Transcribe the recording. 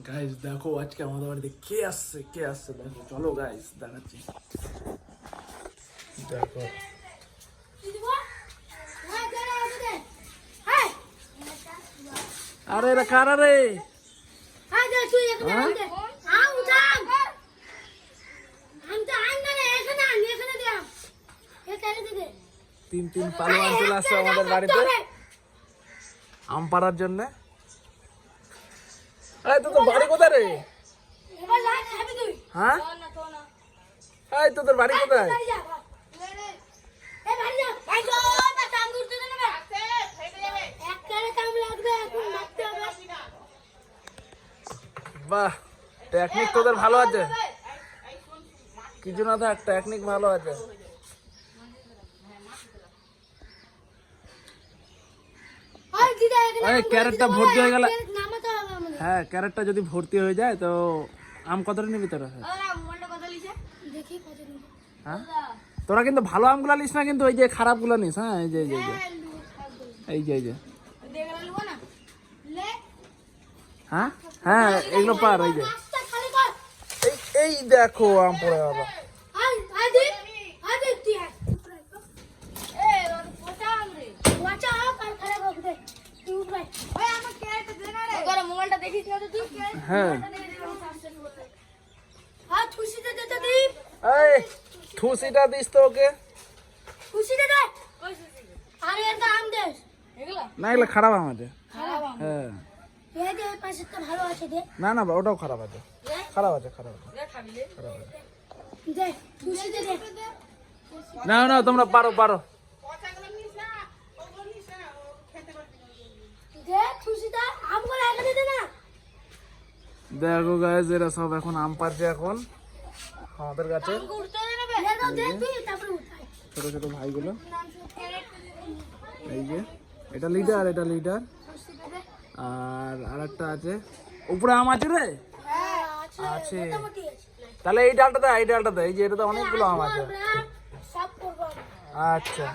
Guys দেখো আজকে আমাদের বাড়িতে কে আসছে দেখো, চলো গাইস দেখাচ্ছি। দেখো আরে এরা কারা রে? তিন পালোয়ান চলে আসছে আমাদের বাড়িতে আম পাড়ার জন্য। এই তোদের বাড়ি কোথায় রে? হ্যাঁ এই তোদের বাড়ি কোথায়? বাহ, টেকনিক তোদের ভালো আছে, কিছু না থাক টেকনিক ভালো আছে। ক্যারেটটা ভর্তি হয়ে গেল। হ্যাঁ ক্যারেটটা যদি ভর্তি হয়ে যায় তো আম কতটা নিবি তোরা? হ্যাঁ তোরা কিন্তু ভালো আমগুলা নিস না, কিন্তু ওই যে খারাপ গুলা নিস। হ্যাঁ এই যে এই যে এই যে এই যে হ্যাঁ হ্যাঁ এগুলো পার। এই যে এই দেখো আম পড়ে গেল। হ্যাঁ এই থুসিটা দিস তো ওকে। না এগুলো খারাপ আম আছে। হ্যাঁ না না ওটাও খারাপ আছে, খারাপ আছে। না না তোমরা পারো পারো। দেখো গাইস এরা সব এখন আম পাড়ছে এখন আমাদের কাছে। ছোট ছোট ভাইগুলো, এই যে এটা লিডার আর আরেকটা আছে উপরে আম আছে রে। আছে তাহলে এই ডালটা দে, এই যে এটা তো অনেকগুলো আম আছে। আচ্ছা